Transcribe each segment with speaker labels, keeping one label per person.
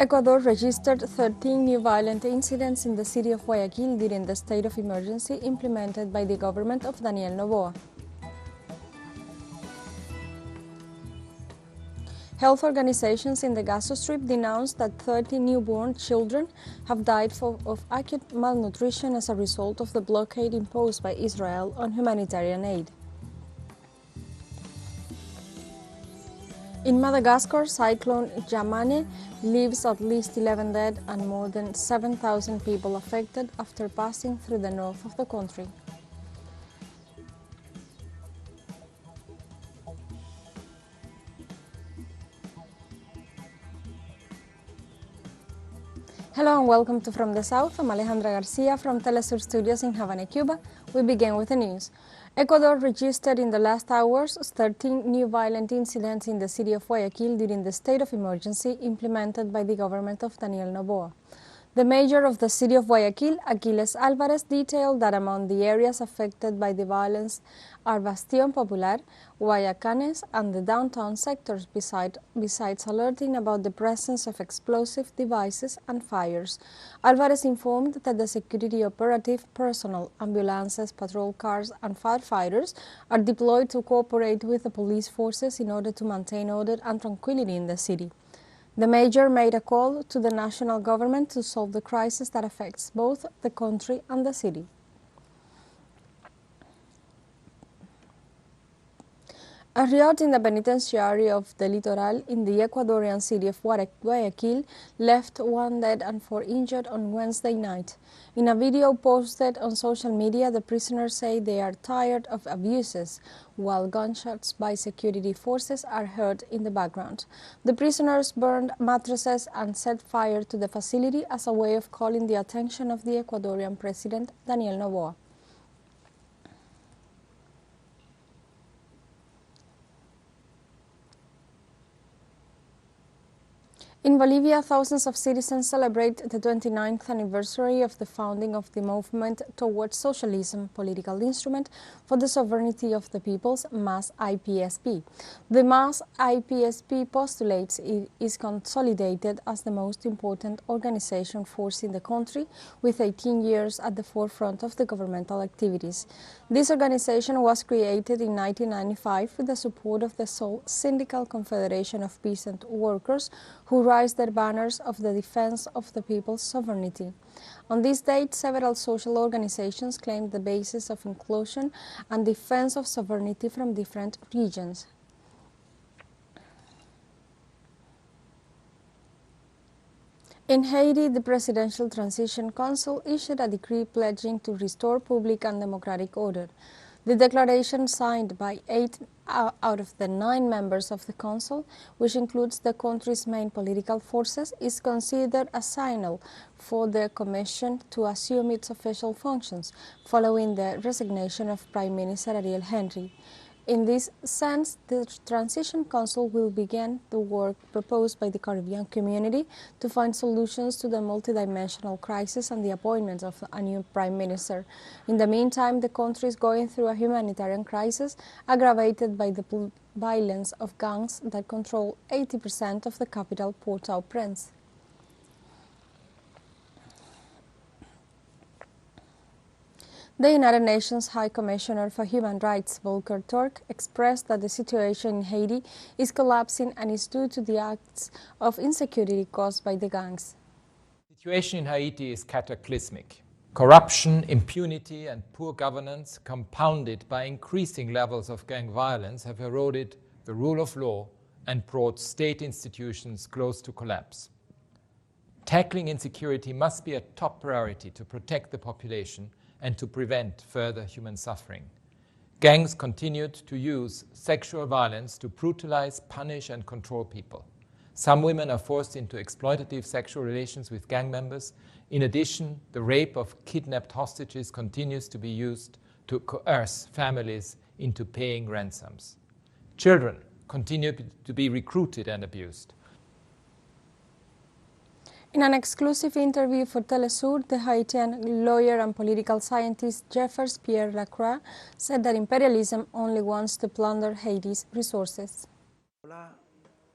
Speaker 1: Ecuador registered 13 new violent incidents in the city of Guayaquil during the state of emergency implemented by the government of Daniel Noboa. Health organizations in the Gaza Strip denounced that 30 newborn children have died of acute malnutrition as a result of the blockade imposed by Israel on humanitarian aid. In Madagascar, Cyclone Gamane leaves at least 11 dead and more than 7,000 people affected after passing through the north of the country. Hello and welcome to From the South. I'm Alejandra Garcia from teleSUR Studios in Havana, Cuba. We begin with the news. Ecuador registered in the last hours 13 new violent incidents in the city of Guayaquil during the state of emergency implemented by the government of Daniel Noboa. The mayor of the city of Guayaquil, Aquiles Alvarez, detailed that among the areas affected by the violence are Bastión Popular, Guayacanes, and the downtown sectors, besides alerting about the presence of explosive devices and fires. Alvarez informed that the security operative personnel, ambulances, patrol cars, and firefighters are deployed to cooperate with the police forces in order to maintain order and tranquility in the city. The mayor made a call to the national government to solve the crisis that affects both the country and the city. A riot in the penitentiary of the Litoral in the Ecuadorian city of Guayaquil left 1 dead and 4 injured on Wednesday night. In a video posted on social media, the prisoners say they are tired of abuses, while gunshots by security forces are heard in the background. The prisoners burned mattresses and set fire to the facility as a way of calling the attention of the Ecuadorian president, Daniel Noboa. In Bolivia, thousands of citizens celebrate the 29th anniversary of the founding of the Movement Towards Socialism political instrument for the sovereignty of the peoples, MAS IPSP. The MAS IPSP postulates it is consolidated as the most important organization force in the country, with 18 years at the forefront of the governmental activities. This organization was created in 1995 with the support of the Seoul Syndical Confederation of Peasant Workers, who raised their banners of the defense of the people's sovereignty. On this date, several social organizations claimed the basis of inclusion and defense of sovereignty from different regions. In Haiti, the Presidential Transition Council issued a decree pledging to restore public and democratic order. The declaration, signed by 8 out of the 9 members of the Council, which includes the country's main political forces, is considered a signal for the Commission to assume its official functions, following the resignation of Prime Minister Ariel Henry. In this sense, the Transition Council will begin the work proposed by the Caribbean community to find solutions to the multidimensional crisis and the appointment of a new Prime Minister. In the meantime, the country is going through a humanitarian crisis aggravated by the violence of gangs that control 80% of the capital, Port-au-Prince. The United Nations High Commissioner for Human Rights, Volker Turk, expressed that the situation in Haiti is collapsing and is due to the acts of insecurity caused by the gangs.
Speaker 2: The situation in Haiti is cataclysmic. Corruption, impunity, and poor governance, compounded by increasing levels of gang violence, have eroded the rule of law and brought state institutions close to collapse. Tackling insecurity must be a top priority to protect the population and to prevent further human suffering. Gangs continued to use sexual violence to brutalize, punish, and control people. Some women are forced into exploitative sexual relations with gang members. In addition, the rape of kidnapped hostages continues to be used to coerce families into paying ransoms. Children continue to be recruited and abused.
Speaker 1: In an exclusive interview for teleSUR, the Haitian lawyer and political scientist Jeffers Pierre Lacroix said that imperialism only wants to plunder Haiti's resources.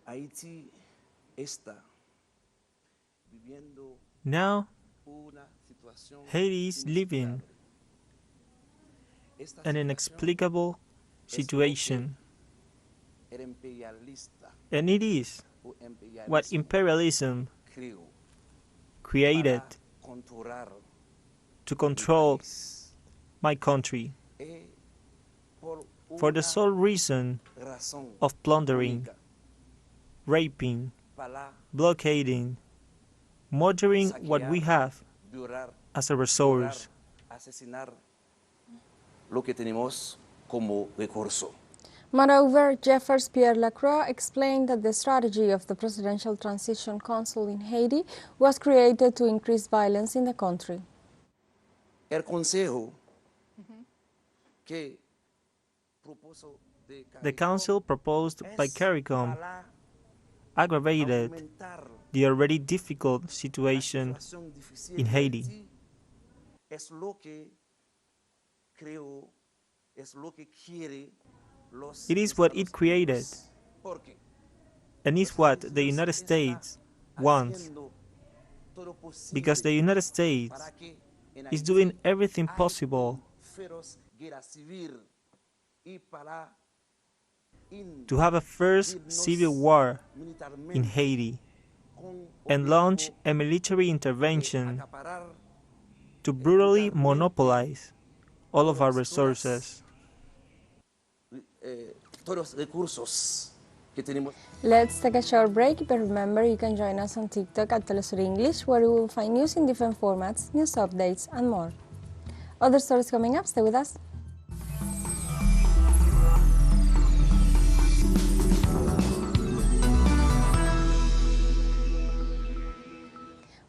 Speaker 3: Haiti está Now, Haiti is living an inexplicable situation, and it is what imperialism created to control my country for the sole reason of plundering, raping, blockading, murdering what we have as a resource.
Speaker 1: Moreover, Jeffers Pierre Lacroix explained that the strategy of the Presidential Transition Council in Haiti was created to increase violence in the country.
Speaker 3: The council proposed by CARICOM aggravated the already difficult situation in Haiti. It is what it created, and is what the United States wants, because the United States is doing everything possible to have a first civil war in Haiti and launch a military intervention to brutally monopolize all of our resources.
Speaker 1: Let's take a short break, but remember you can join us on TikTok at teleSUR English, where you will find news in different formats, news updates, and more. Other stories coming up, stay with us.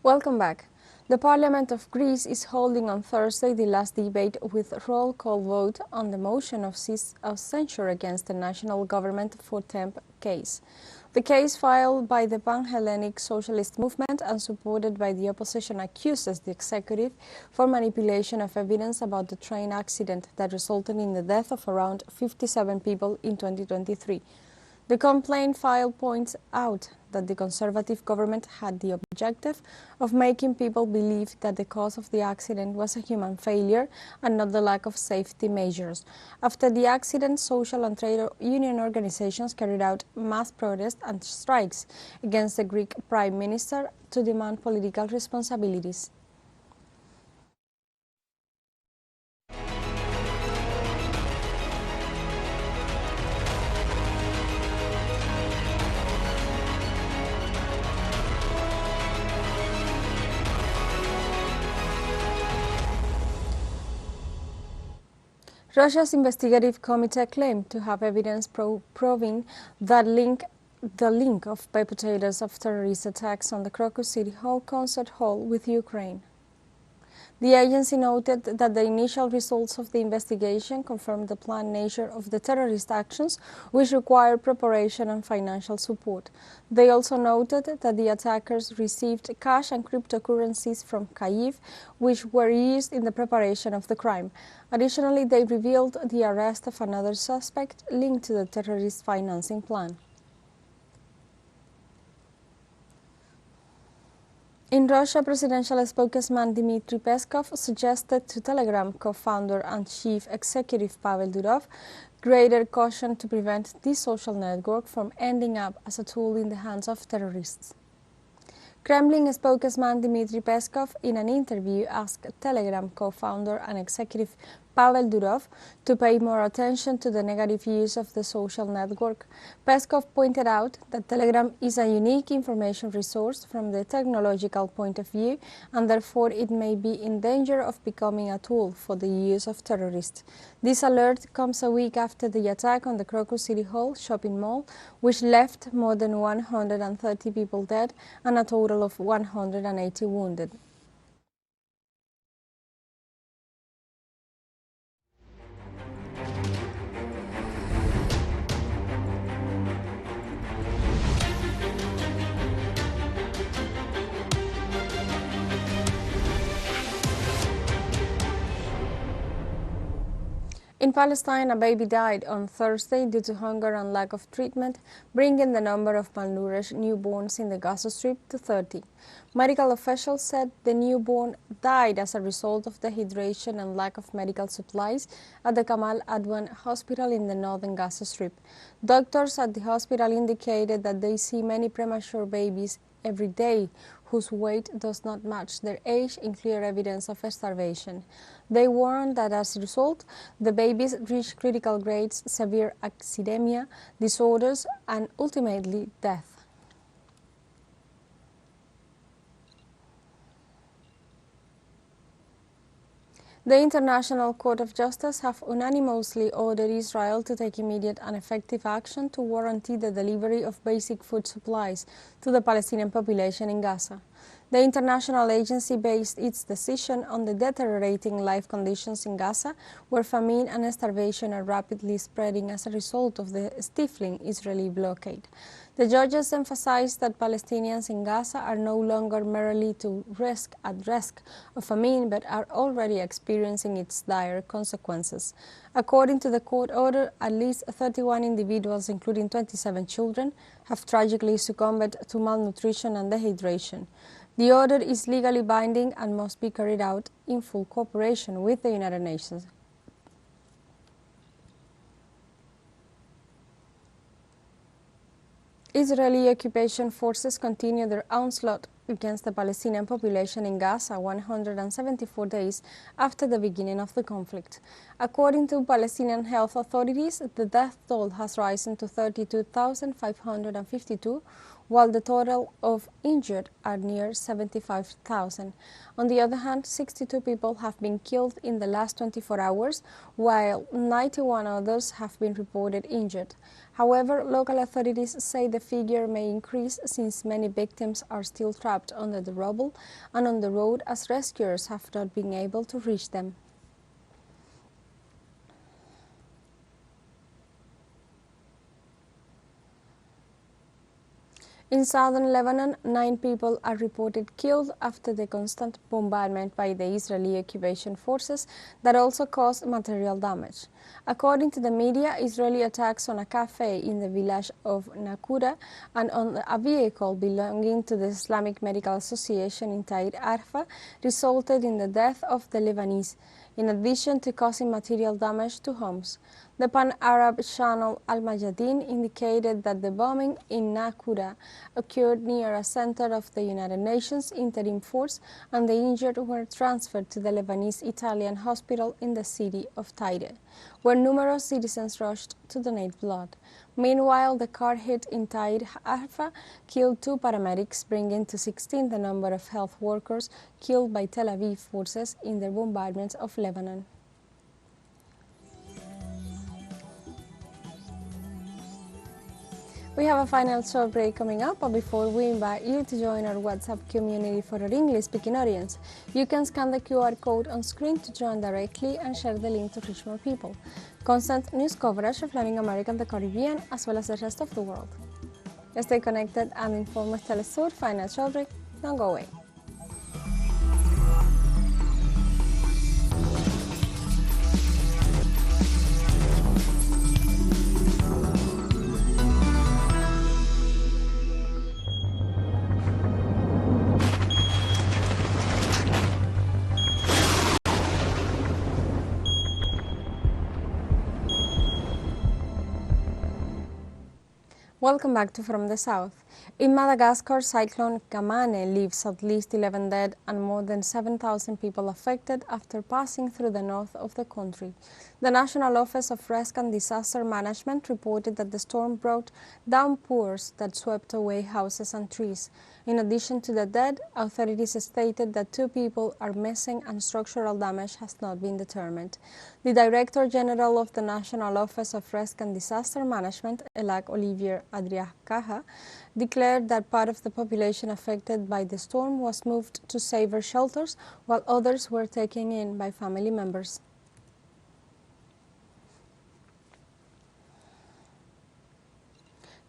Speaker 1: Welcome back. The Parliament of Greece is holding on Thursday the last debate with roll call vote on the motion of censure against the national government for temp case. The case filed by the Pan-Hellenic Socialist Movement and supported by the opposition accuses the executive for manipulation of evidence about the train accident that resulted in the death of around 57 people in 2023. The complaint file points out that the Conservative government had the objective of making people believe that the cause of the accident was a human failure and not the lack of safety measures. After the accident, social and trade union organizations carried out mass protests and strikes against the Greek Prime Minister to demand political responsibilities. Russia's investigative committee claimed to have evidence proving that the link of perpetrators of terrorist attacks on the Crocus City Hall concert hall with Ukraine. The agency noted that the initial results of the investigation confirmed the planned nature of the terrorist actions, which require preparation and financial support. They also noted that the attackers received cash and cryptocurrencies from Kyiv, which were used in the preparation of the crime. Additionally, they revealed the arrest of another suspect linked to the terrorist financing plan. In Russia, presidential spokesman Dmitry Peskov suggested to Telegram co-founder and chief executive Pavel Durov greater caution to prevent this social network from ending up as a tool in the hands of terrorists. Kremlin spokesman Dmitry Peskov, in an interview, asked Telegram co-founder and executive Pavel Durov to pay more attention to the negative use of the social network. Peskov pointed out that Telegram is a unique information resource from the technological point of view, and therefore it may be in danger of becoming a tool for the use of terrorists. This alert comes a week after the attack on the Crocus City Hall shopping mall, which left more than 130 people dead and a total of 180 wounded. In Palestine, a baby died on Thursday due to hunger and lack of treatment, bringing the number of malnourished newborns in the Gaza Strip to 30. Medical officials said the newborn died as a result of dehydration and lack of medical supplies at the Kamal Adwan Hospital in the northern Gaza Strip. Doctors at the hospital indicated that they see many premature babies every day whose weight does not match their age in clear evidence of starvation. They warned that as a result, the babies reach critical grades, severe acidemia, disorders, and ultimately death. The International Court of Justice have unanimously ordered Israel to take immediate and effective action to guarantee the delivery of basic food supplies to the Palestinian population in Gaza. The international agency based its decision on the deteriorating life conditions in Gaza, where famine and starvation are rapidly spreading as a result of the stifling Israeli blockade. The judges emphasized that Palestinians in Gaza are no longer merely at risk of famine, but are already experiencing its dire consequences. According to the court order, at least 31 individuals, including 27 children, have tragically succumbed to malnutrition and dehydration. The order is legally binding and must be carried out in full cooperation with the United Nations. Israeli occupation forces continue their onslaught against the Palestinian population in Gaza 174 days after the beginning of the conflict. According to Palestinian health authorities, the death toll has risen to 32,552, while the total of injured are near 75,000. On the other hand, 62 people have been killed in the last 24 hours, while 91 others have been reported injured. However, local authorities say the figure may increase since many victims are still trapped under the rubble and on the road as rescuers have not been able to reach them. In southern Lebanon, 9 people are reported killed after the constant bombardment by the Israeli occupation forces that also caused material damage. According to the media, Israeli attacks on a cafe in the village of Nakura and on a vehicle belonging to the Islamic Medical Association in Tair Arfa resulted in the death of the Lebanese, in addition to causing material damage to homes. The Pan-Arab channel Al Mayadeen indicated that the bombing in Nakura occurred near a center of the United Nations interim force, and the injured were transferred to the Lebanese-Italian hospital in the city of Tair, where numerous citizens rushed to donate blood. Meanwhile, the car hit in Tair Arfa killed 2 paramedics, bringing to 16 the number of health workers killed by Tel Aviv forces in their bombardments of Lebanon. We have a final short break coming up, but before we invite you to join our WhatsApp community for our English-speaking audience, you can scan the QR code on screen to join directly and share the link to reach more people. Constant news coverage of Latin America and the Caribbean, as well as the rest of the world. Stay connected and informed with teleSUR. Final short break. Don't go away. Welcome back to From the South. In Madagascar, Cyclone Gamane leaves at least 11 dead and more than 7,000 people affected after passing through the north of the country. The National Office of Risk and Disaster Management reported that the storm brought downpours that swept away houses and trees. In addition to the dead, authorities stated that 2 people are missing and structural damage has not been determined. The Director General of the National Office of Risk and Disaster Management, Elac Olivier Adriacaja, declared that part of the population affected by the storm was moved to safer shelters, while others were taken in by family members.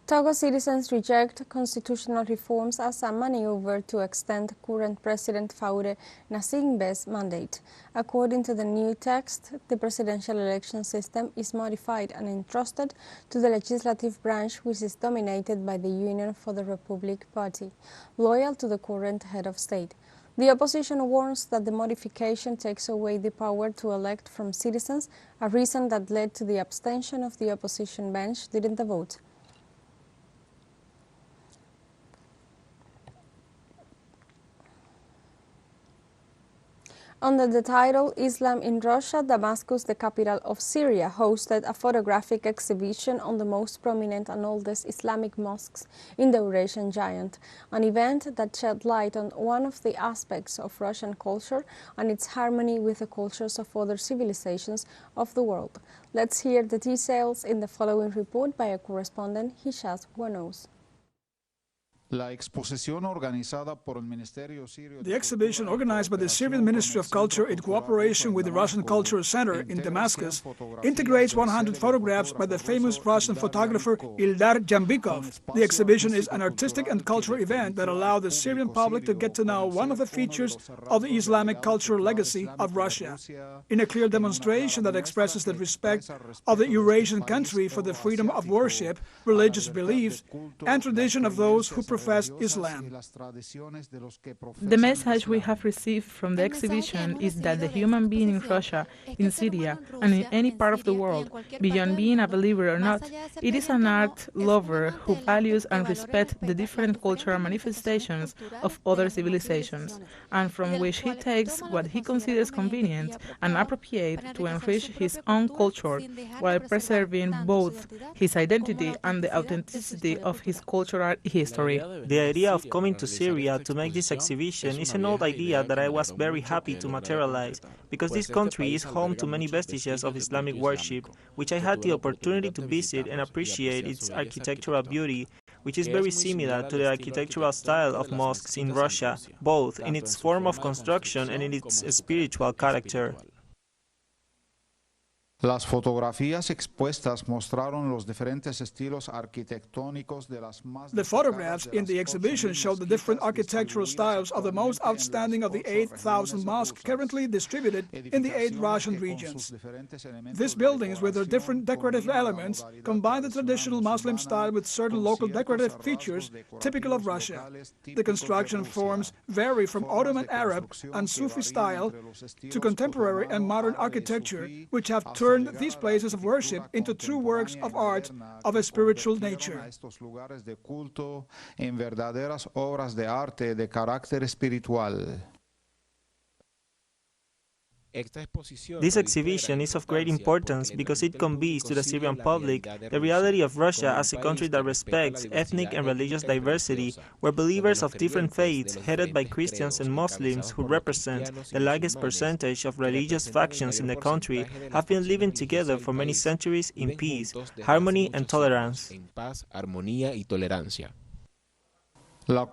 Speaker 1: Togo citizens reject constitutional reforms as a maneuver to extend current President Faure Gnassingbé's mandate. According to the new text, the presidential election system is modified and entrusted to the legislative branch, which is dominated by the Union for the Republic Party, loyal to the current head of state. The opposition warns that the modification takes away the power to elect from citizens, a reason that led to the abstention of the opposition bench during the vote. Under the title Islam in Russia, Damascus, the capital of Syria, hosted a photographic exhibition on the most prominent and oldest Islamic mosques in the Eurasian giant, an event that shed light on one of the aspects of Russian culture and its harmony with the cultures of other civilizations of the world. Let's hear the details in the following report by our correspondent Hishaz Wanos.
Speaker 4: The
Speaker 5: exhibition, organized by the Syrian Ministry of Culture in cooperation with the Russian Cultural Center in Damascus, integrates 100 photographs by the famous Russian photographer Ildar Jambikov. The exhibition is an artistic and cultural event that allowed the Syrian public to get to know one of the features of the Islamic cultural legacy of Russia, in a clear demonstration that expresses the respect of the Eurasian country for the freedom of worship, religious beliefs, and tradition of those who profess Islam.
Speaker 6: The message we have received from the exhibition is that the human being in Russia, in Syria, and in any part of the world, beyond being a believer or not, it is an art lover who values and respects the different cultural manifestations of other civilizations, and from which he takes what he considers convenient and appropriate to enrich his own culture, while preserving both his identity and the authenticity of his cultural history.
Speaker 3: The idea of coming to Syria to make this exhibition is an old idea that I was very happy to materialize, because this country is home to many vestiges of Islamic worship, which I had the opportunity to visit and appreciate its architectural beauty, which is very similar to the architectural style of mosques in Russia, both in its form of construction and in its spiritual character.
Speaker 4: Las fotografías expuestas mostraron los diferentes estilos arquitectónicos de las más.
Speaker 5: The photographs in the exhibition showed the different architectural styles of the most outstanding of the 8,000 mosques currently distributed in the 8 Russian regions. These buildings, with their different decorative elements, combine the traditional Muslim style with certain local decorative features typical of Russia. The construction forms vary from Ottoman Arab and Sufi style to contemporary and modern architecture, which have turned these places of worship into true works of art of a spiritual nature.
Speaker 4: Estos lugares de culto en verdaderas obras de arte de carácter espiritual.
Speaker 3: This exhibition is of great importance because it conveys to the Syrian public the reality of Russia as a country that respects ethnic and religious diversity, where believers of different faiths, headed by Christians and Muslims who represent the largest percentage of religious factions in the country, have been living together for many centuries in peace, harmony and tolerance.
Speaker 4: The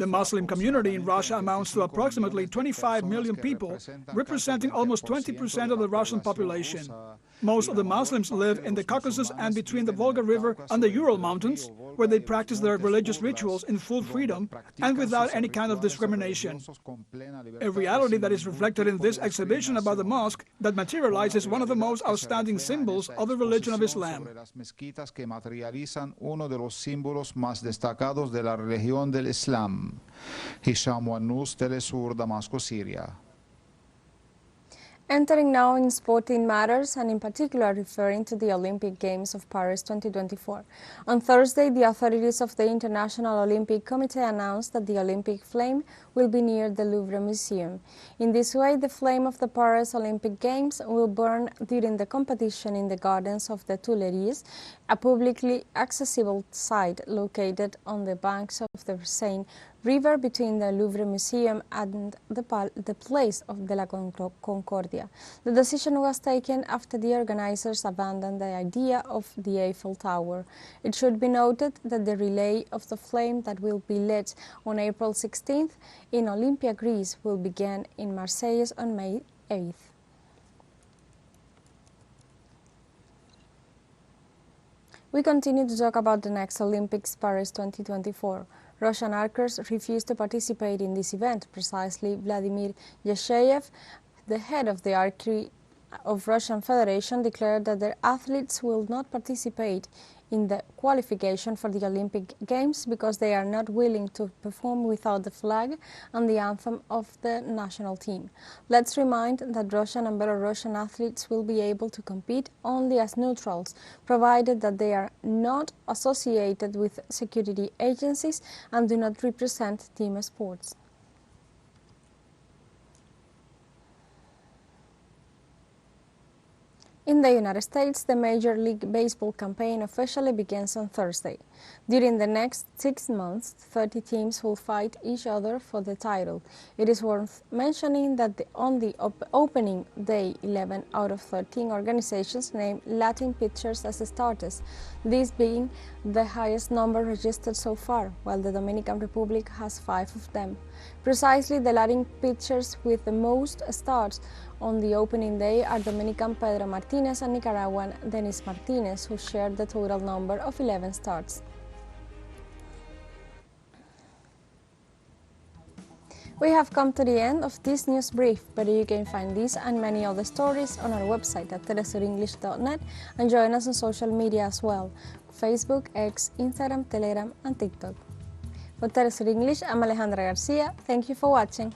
Speaker 5: Muslim community in Russia amounts to approximately 25 million people, representing almost 20% of the Russian population. Most of the Muslims live in the Caucasus and between the Volga River and the Ural Mountains, where they practice their religious rituals in full freedom and without any kind of discrimination. A reality that is reflected in this exhibition about the mosque that materializes one of the most outstanding symbols of the religion of Islam.
Speaker 4: Más destacados de la religión del Islam. Hisham Wanous, teleSUR, Damascus, Syria.
Speaker 1: Entering now in sporting matters, and in particular referring to the Olympic Games of Paris 2024. On Thursday, the authorities of the International Olympic Committee announced that the Olympic flame will be near the Louvre Museum. In this way, the flame of the Paris Olympic Games will burn during the competition in the gardens of the Tuileries, a publicly accessible site located on the banks of the Seine River between the Louvre Museum and the Place of de la Concordia. The decision was taken after the organizers abandoned the idea of the Eiffel Tower. It should be noted that the relay of the flame that will be lit on April 16th in Olympia, Greece, will begin in Marseille on May 8th. We continue to talk about the next Olympics, Paris 2024. Russian archers refused to participate in this event. Precisely, Vladimir Yasheyev, the head of the archery of Russian Federation, declared that their athletes will not participate in the qualification for the Olympic Games because they are not willing to perform without the flag and the anthem of the national team. Let's remind that Russian and Belarusian athletes will be able to compete only as neutrals, provided that they are not associated with security agencies and do not represent team sports. In the United States, the Major League Baseball campaign officially begins on Thursday. During the next 6 months, 30 teams will fight each other for the title. It is worth mentioning that on the opening day, 11 out of 13 organizations named Latin pitchers as starters, this being the highest number registered so far, while the Dominican Republic has 5 of them. Precisely, the Latin pitchers with the most starts on the opening day are Dominican Pedro Martinez and Nicaraguan Denis Martinez, who shared the total number of 11 starts. We have come to the end of this news brief, but you can find these and many other stories on our website at telesurenglish.net and join us on social media as well: Facebook, X, Instagram, Telegram and TikTok. For TeleSUR English, I'm Alejandra Garcia. Thank you for watching.